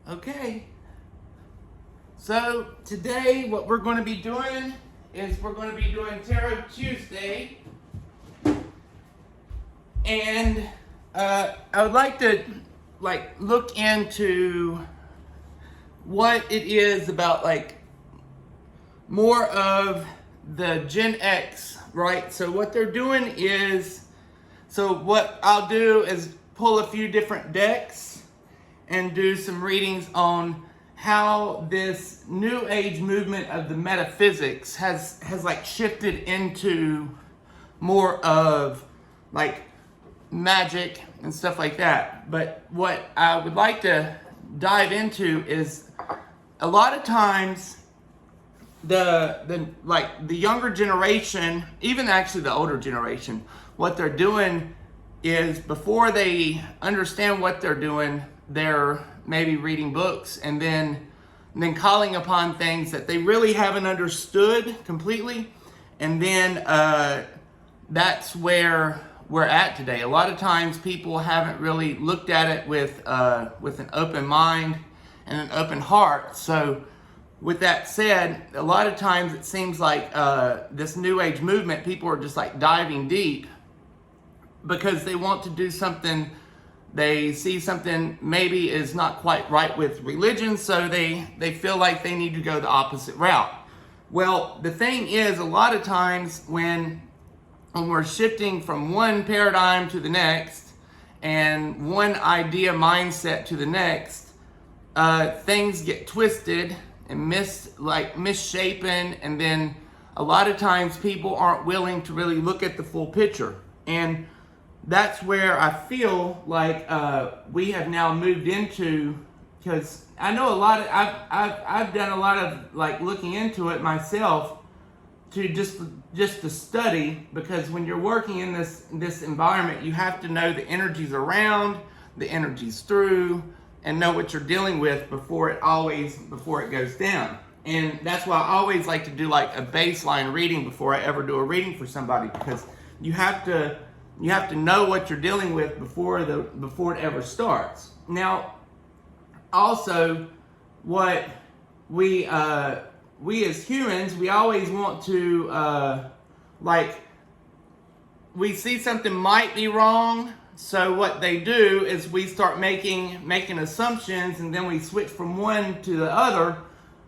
Okay, so today what we're going to be doing is we're going to be doing Tarot Tuesday, and I would like to look into what it is about more of the Gen X, right? So what they're doing is, so what I'll do is pull a few different decks and do some readings on how this new age movement of the metaphysics has shifted into more of magic and stuff like that. But what I would like to dive into is a lot of times the younger generation, even actually the older generation, what they're doing is before they understand what they're doing, they're maybe reading books and then calling upon things that they really haven't understood completely, and then that's where we're at today. A lot of times people haven't really looked at it with an open mind and an open heart. So with that said, a lot of times it seems like this new age movement, people are just diving deep because they want to do something. They see something maybe is not quite right with religion, so they feel like they need to go the opposite route. Well, the thing is, a lot of times when we're shifting from one paradigm to the next and one idea mindset to the next, things get twisted and misshapen, and then a lot of times people aren't willing to really look at the full picture. And that's where I feel like we have now moved into, because I know I've done a lot of looking into it myself to just to study, because when you're working in this environment, you have to know the energies around, the energies through, and know what you're dealing with before it goes down. And that's why I always like to do a baseline reading before I ever do a reading for somebody, because you have to know what you're dealing with before it ever starts. Now, also, what we as humans, we always want to we see something might be wrong. So what they do is we start making assumptions, and then we switch from one to the other.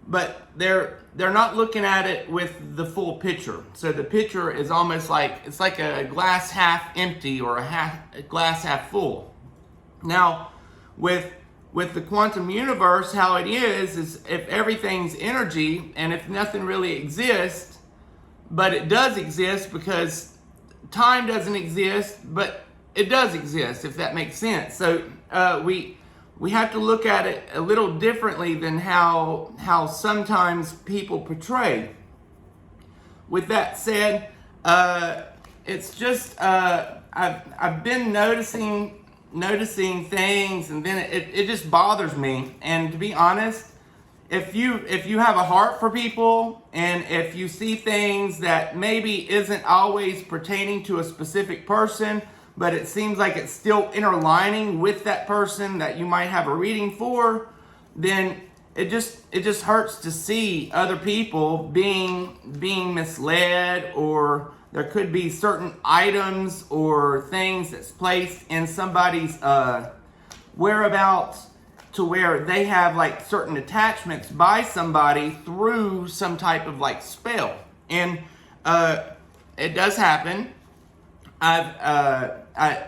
But they're not looking at it with the full picture. So the picture is almost it's like a glass half empty or a glass half full. Now, with the quantum universe, how it is if everything's energy and if nothing really exists, but it does exist because time doesn't exist, but it does exist, if that makes sense. So we have to look at it a little differently than how sometimes people portray. With that said, it's just I've been noticing things, and then it just bothers me. And to be honest, if you have a heart for people, and if you see things that maybe isn't always pertaining to a specific person, but it seems like it's still interlining with that person that you might have a reading for, then it just hurts to see other people being misled, or there could be certain items or things that's placed in somebody's whereabouts to where they have certain attachments by somebody through some type of spell. And it does happen.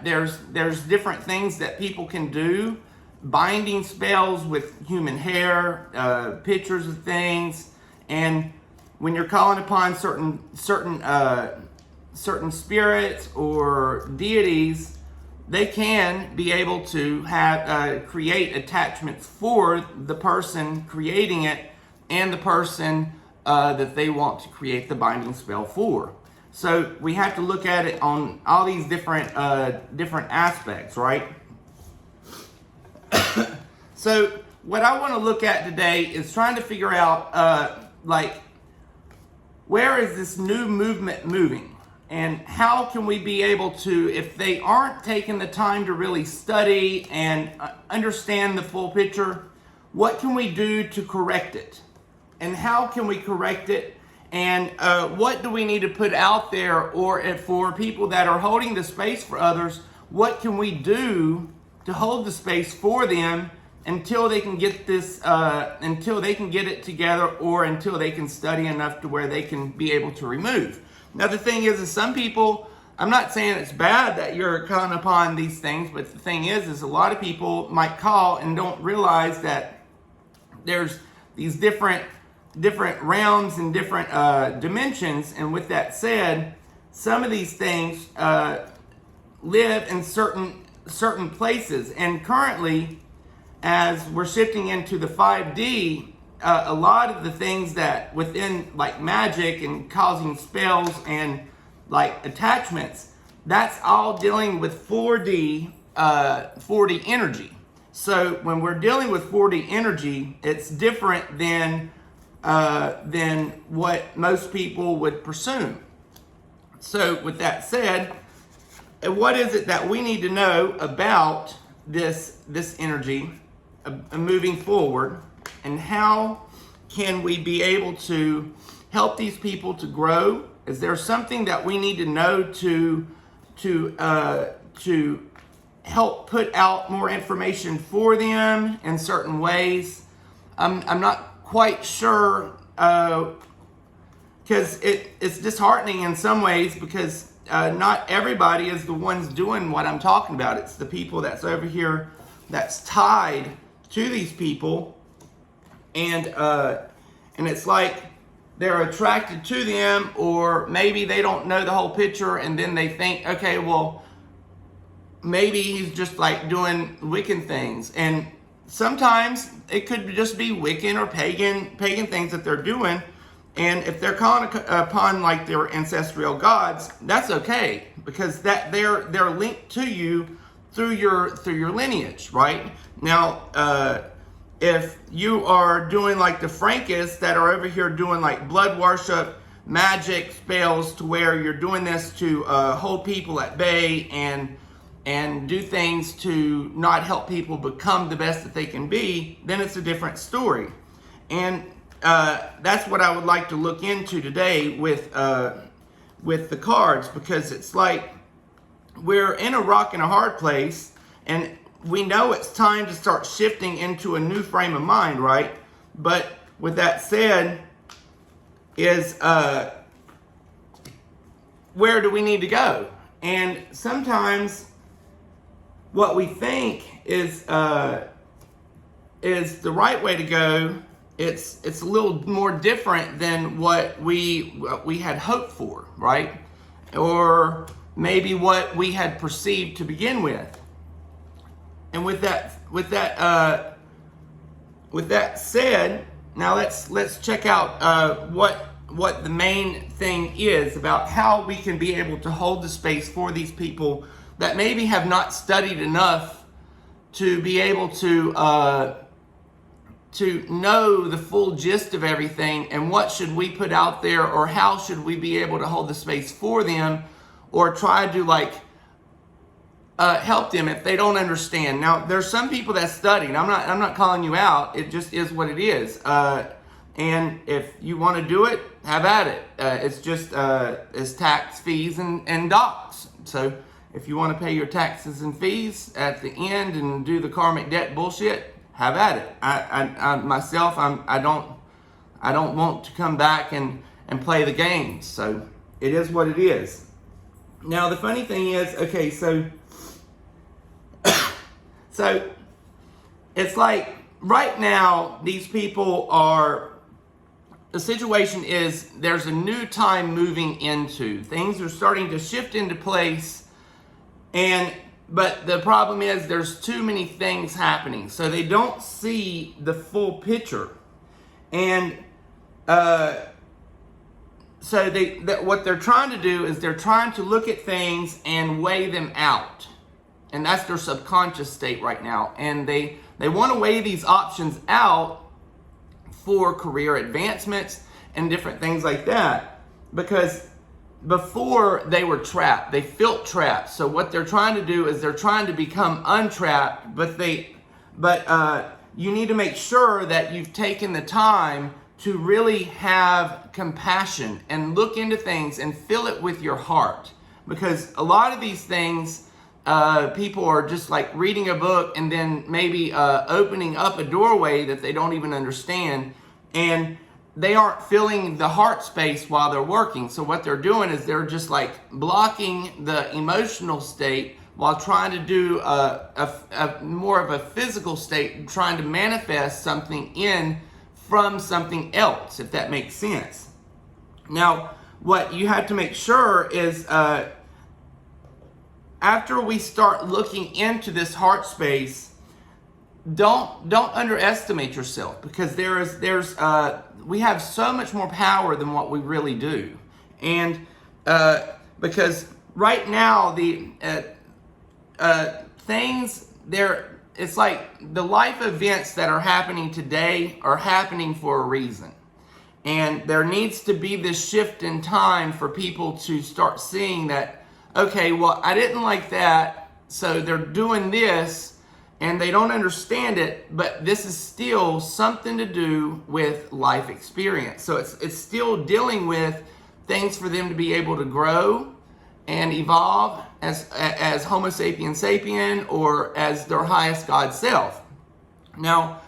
There's different things that people can do, binding spells with human hair, pictures of things, and when you're calling upon certain spirits or deities, they can be able to have create attachments for the person creating it and the person that they want to create the binding spell for. So we have to look at it on all these different aspects, right? So what I want to look at today is trying to figure out where is this new movement moving? And how can we be able to, if they aren't taking the time to really study and understand the full picture, what can we do to correct it? And how can we correct it? And what do we need to put out there? Or if for people that are holding the space for others, what can we do to hold the space for them until they can get this, until they can get it together, or until they can study enough to where they can be able to remove. Now the thing is some people, I'm not saying it's bad that you're calling upon these things, but the thing is a lot of people might call and don't realize that there's these different realms and different dimensions. And with that said, some of these things live in certain places. And currently, as we're shifting into the 5D, a lot of the things that within like magic and causing spells and like attachments, that's all dealing with 4D energy. So when we're dealing with 4D energy, it's different than what most people would presume. So with that said, what is it that we need to know about this energy moving forward, and how can we be able to help these people to grow? Is there something that we need to know to help put out more information for them in certain ways? I'm not quite sure, because it's disheartening in some ways, because not everybody is the ones doing what I'm talking about. It's the people that's over here that's tied to these people, and it's like they're attracted to them, or maybe they don't know the whole picture, and then they think, okay, well, maybe he's just like doing Wiccan things. And sometimes it could just be Wiccan or pagan things that they're doing. And if they're calling upon like their ancestral gods, that's okay, because that they're linked to you through your lineage, right? Now, if you are doing like the Frankists that are over here doing like blood worship, magic spells, to where you're doing this to hold people at bay and do things to not help people become the best that they can be, then it's a different story. And that's what I would like to look into today with the cards, because it's like we're in a rock and a hard place, and we know it's time to start shifting into a new frame of mind, right? But with that said, is where do we need to go? And sometimes what we think is the right way to go, it's a little more different than what we had hoped for, right? Or maybe what we had perceived to begin with. And with that said, now let's check out what the main thing is about how we can be able to hold the space for these people that maybe have not studied enough to be able to know the full gist of everything, and what should we put out there, or how should we be able to hold the space for them, or try to like help them if they don't understand. Now, there's some people that study, and I'm not calling you out. It just is what it is. And if you want to do it, have at it. It's just it's tax, fees, and docs. So if you want to pay your taxes and fees at the end and do the karmic debt bullshit, have at it. I myself, I don't want to come back and play the games. So it is what it is. Now the funny thing is, okay, so it's like right now these people are, the situation is there's a new time moving into. Things are starting to shift into place, but the problem is there's too many things happening, so they don't see the full picture. And so what they're trying to do is they're trying to look at things and weigh them out. And that's their subconscious state right now. And they want to weigh these options out for career advancements and different things like that. Because before they were trapped, they felt trapped. So what they're trying to do is they're trying to become untrapped, but you need to make sure that you've taken the time to really have compassion and look into things and fill it with your heart. Because a lot of these things, people are just like reading a book and then maybe opening up a doorway that they don't even understand, and they aren't filling the heart space while they're working. So what they're doing is they're just like blocking the emotional state while trying to do a more of a physical state, trying to manifest something in from something else, if that makes sense. Now, what you have to make sure is after we start looking into this heart space, don't underestimate yourself, because we have so much more power than what we really do. And because right now the things there, it's like the life events that are happening today are happening for a reason. And there needs to be this shift in time for people to start seeing that, okay, well, I didn't like that, so they're doing this, and they don't understand it, but this is still something to do with life experience. So it's still dealing with things for them to be able to grow and evolve as Homo sapien sapien, or as their highest God self. Now,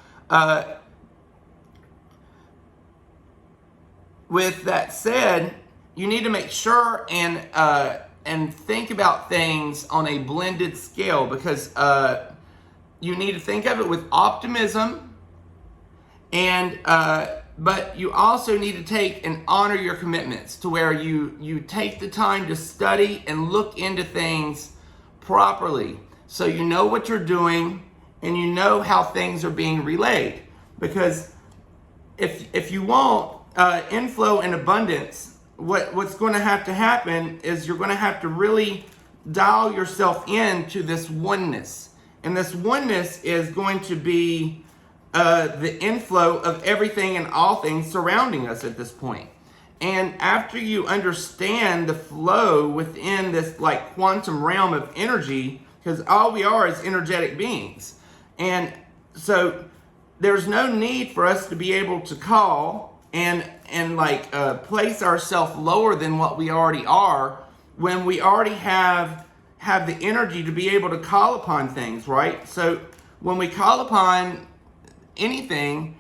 with that said, you need to make sure and think about things on a blended scale, because you need to think of it with optimism, and but you also need to take and honor your commitments, to where you take the time to study and look into things properly, so you know what you're doing and you know how things are being relayed. Because if you want inflow and abundance, what's going to happen is you're going to have to really dial yourself into this oneness. And this oneness is going to be the inflow of everything and all things surrounding us at this point. And after you understand the flow within this like quantum realm of energy, because all we are is energetic beings. And so there's no need for us to be able to call and place ourselves lower than what we already are, when we already have the energy to be able to call upon things, right? So when we call upon anything,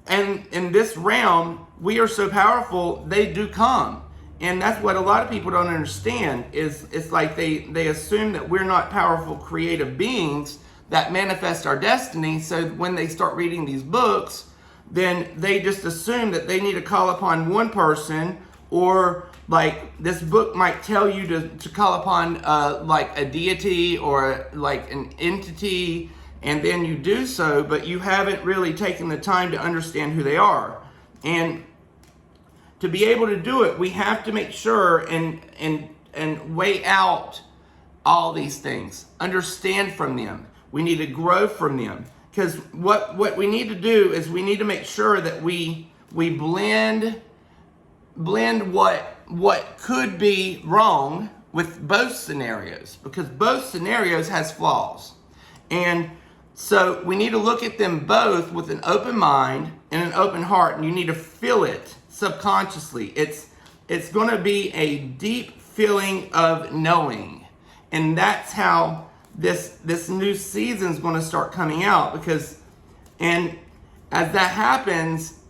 and in this realm, we are so powerful, they do come. And that's what a lot of people don't understand, is it's like they assume that we're not powerful creative beings that manifest our destiny. So when they start reading these books, then they just assume that they need to call upon one person, or like this book might tell you to call upon like a deity or like an entity, and then you do so, but you haven't really taken the time to understand who they are. And to be able to do it, we have to make sure and weigh out all these things, understand from them. We need to grow from them. Because what we need to do is we need to make sure that we blend what could be wrong with both scenarios, because both scenarios has flaws. And so we need to look at them both with an open mind and an open heart, and you need to feel it subconsciously. It's going to be a deep feeling of knowing, and that's how this new season is going to start coming out. Because, and as that happens,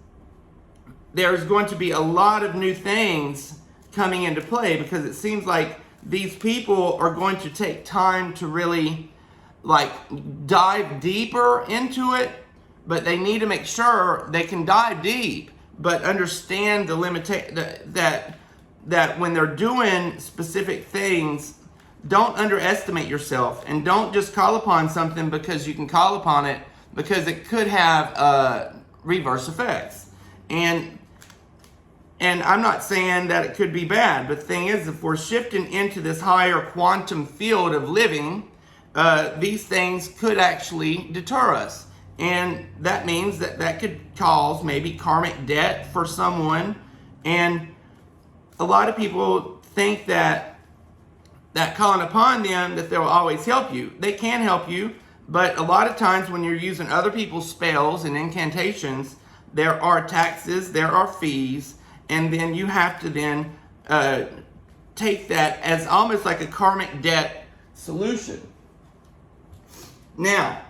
there's going to be a lot of new things coming into play, because it seems like these people are going to take time to really like dive deeper into it, but they need to make sure they can dive deep, but understand the limitation that when they're doing specific things, don't underestimate yourself, and don't just call upon something because you can call upon it, because it could have reverse effects. And I'm not saying that it could be bad, but the thing is, if we're shifting into this higher quantum field of living, these things could actually deter us. And that means that could cause maybe karmic debt for someone. And a lot of people think that calling upon them, that they'll always help you. They can help you, But a lot of times when you're using other people's spells and incantations, there are taxes, there are fees, and then you have to then take that as almost like a karmic debt solution. Now,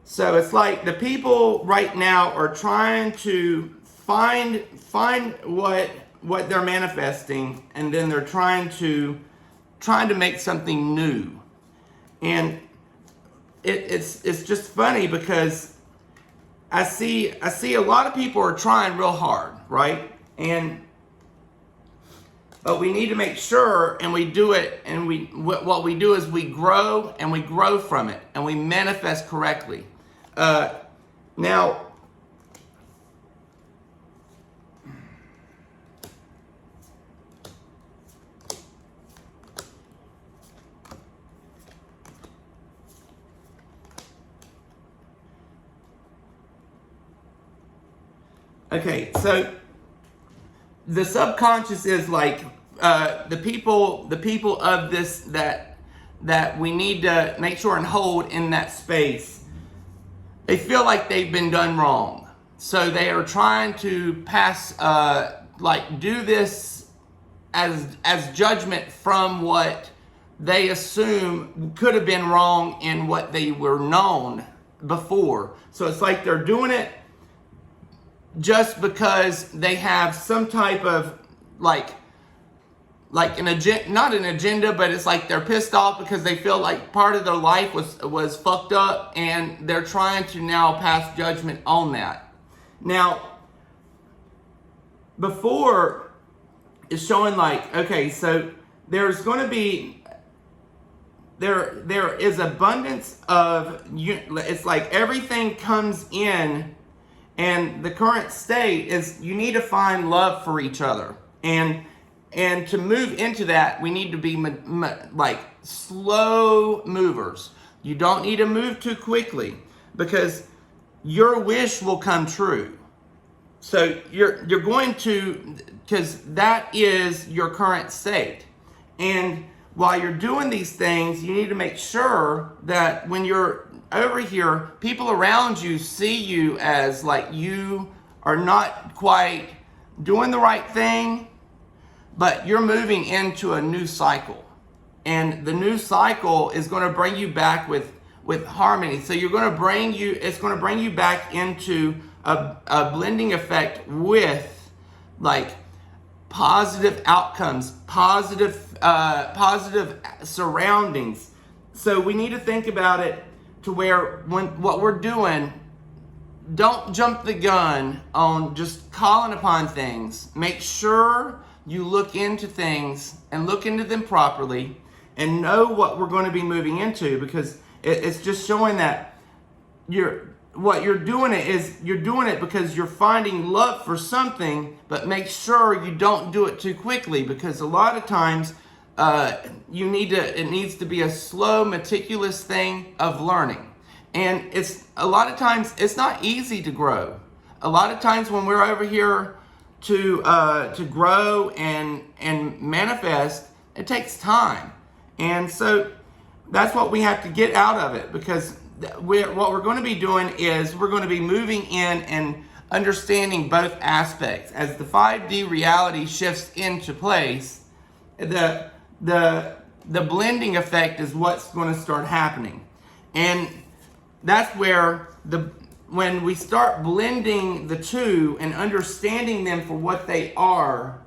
so it's like the people right now are trying to find what they're manifesting, and then they're trying to make something new. And it's just funny because I see a lot of people are trying real hard, right? But we need to make sure, and we do it, and what we do is we grow, and we grow from it, and we manifest correctly. Now, okay, so the subconscious is like the people of this that we need to make sure and hold in that space. They feel like they've been done wrong, so they are trying to pass do this as judgment from what they assume could have been wrong in what they were known before. So it's like they're doing it just because they have some type of like an agenda, not an agenda, but it's like they're pissed off because they feel like part of their life was fucked up, and they're trying to now pass judgment on that. Now, before is showing like, okay, so there's going to be there is abundance of, it's like everything comes in. And the current state is you need to find love for each other. And to move into that, we need to be like slow movers. You don't need to move too quickly because your wish will come true. So you're going to, because that is your current state. And while you're doing these things, you need to make sure that when you're over here, people around you see you as like you are not quite doing the right thing, but you're moving into a new cycle. And the new cycle is going to bring you back with harmony. So it's going to bring you back into a blending effect with like positive outcomes, positive surroundings. So we need to think about it to where when what we're doing, don't jump the gun on just calling upon things. Make sure you look into things and look into them properly and know what we're going to be moving into, because it's just showing that what you're doing it because you're finding love for something, but make sure you don't do it too quickly, because a lot of times it needs to be a slow, meticulous thing of learning. And a lot of times it's not easy to grow. A lot of times when we're over here to grow and manifest, it takes time. And so that's what we have to get out of it, because what we're going to be doing is we're going to be moving in and understanding both aspects. As the 5D reality shifts into place, the blending effect is what's going to start happening. And that's where when we start blending the two and understanding them for what they are,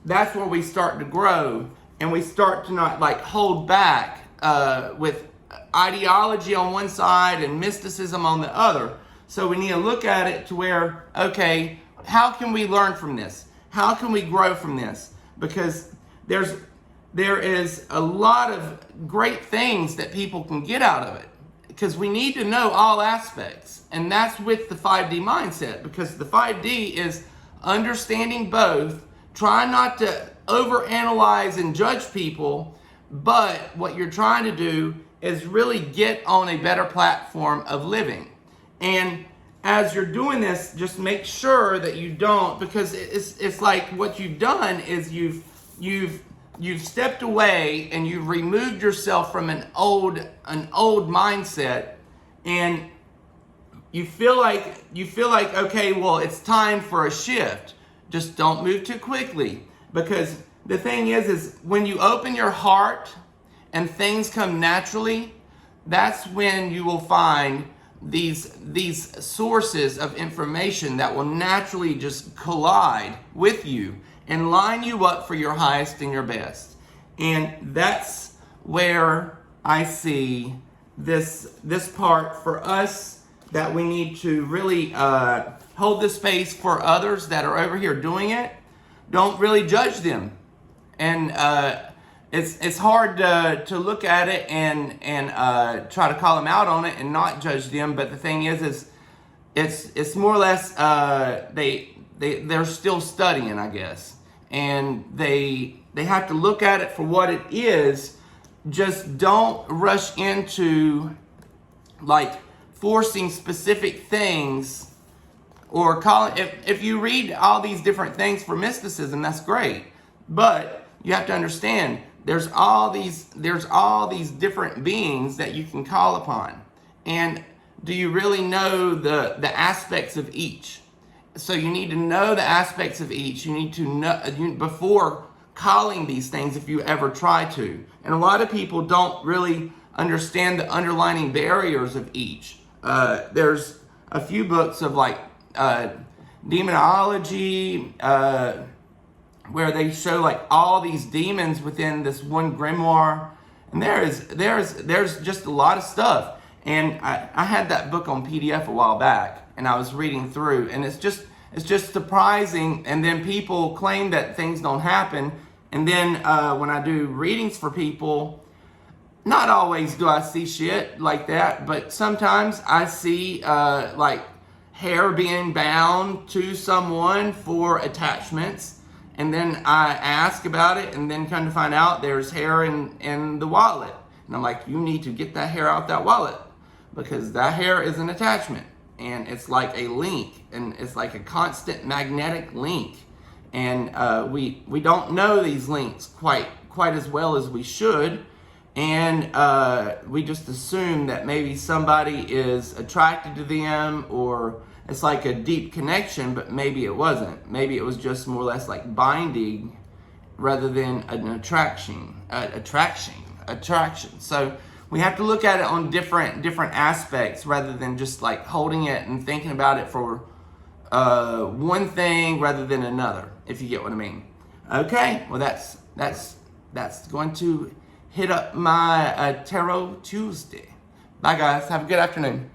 that's where we start to grow, and we start to not like hold back with ideology on one side and mysticism on the other. So we need to look at it to where, okay, how can we learn from this? How can we grow from this? Because there is a lot of great things that people can get out of it, because we need to know all aspects. And that's with the 5D mindset, because the 5D is understanding both, trying not to overanalyze and judge people, but what you're trying to do is really get on a better platform of living. And as you're doing this, just make sure that you don't, because it's like what you've done is you've you've stepped away and you've removed yourself from an old mindset, and you feel like okay, well, it's time for a shift. Just don't move too quickly, because the thing is when you open your heart and things come naturally, that's when you will find these sources of information that will naturally just collide with you and line you up for your highest and your best. And that's where I see this part for us, that we need to really hold the space for others that are over here doing it. Don't really judge them. And it's hard to look at it and try to call them out on it and not judge them. But the thing is it's more or less they're still studying, I guess, and they have to look at it for what it is. Just don't rush into like forcing specific things, or calling. If you read all these different things for mysticism, that's great, but you have to understand there's all these different beings that you can call upon, and do you really know the aspects of each? So you need to know the aspects of each. You need to know before calling these things, if you ever try to. And a lot of people don't really understand the underlying barriers of each. There's a few books of like demonology, where they show like all these demons within this one grimoire, and there's just a lot of stuff. And I had that book on PDF a while back, and I was reading through, and it's just surprising. And then people claim that things don't happen, and then when I do readings for people, not always do I see shit like that, but sometimes I see like hair being bound to someone for attachments, and then I ask about it, and then come to find out there's hair in the wallet, and I'm like, you need to get that hair out that wallet, because that hair is an attachment, and it's like a link, and it's like a constant magnetic link, and we don't know these links quite as well as we should. And we just assume that maybe somebody is attracted to them, or it's like a deep connection, but maybe it wasn't. Maybe it was just more or less like binding rather than an attraction. So we have to look at it on different aspects, rather than just like holding it and thinking about it for one thing rather than another, if you get what I mean. Okay, well that's going to hit up my Tarot Tuesday. Bye guys, have a good afternoon.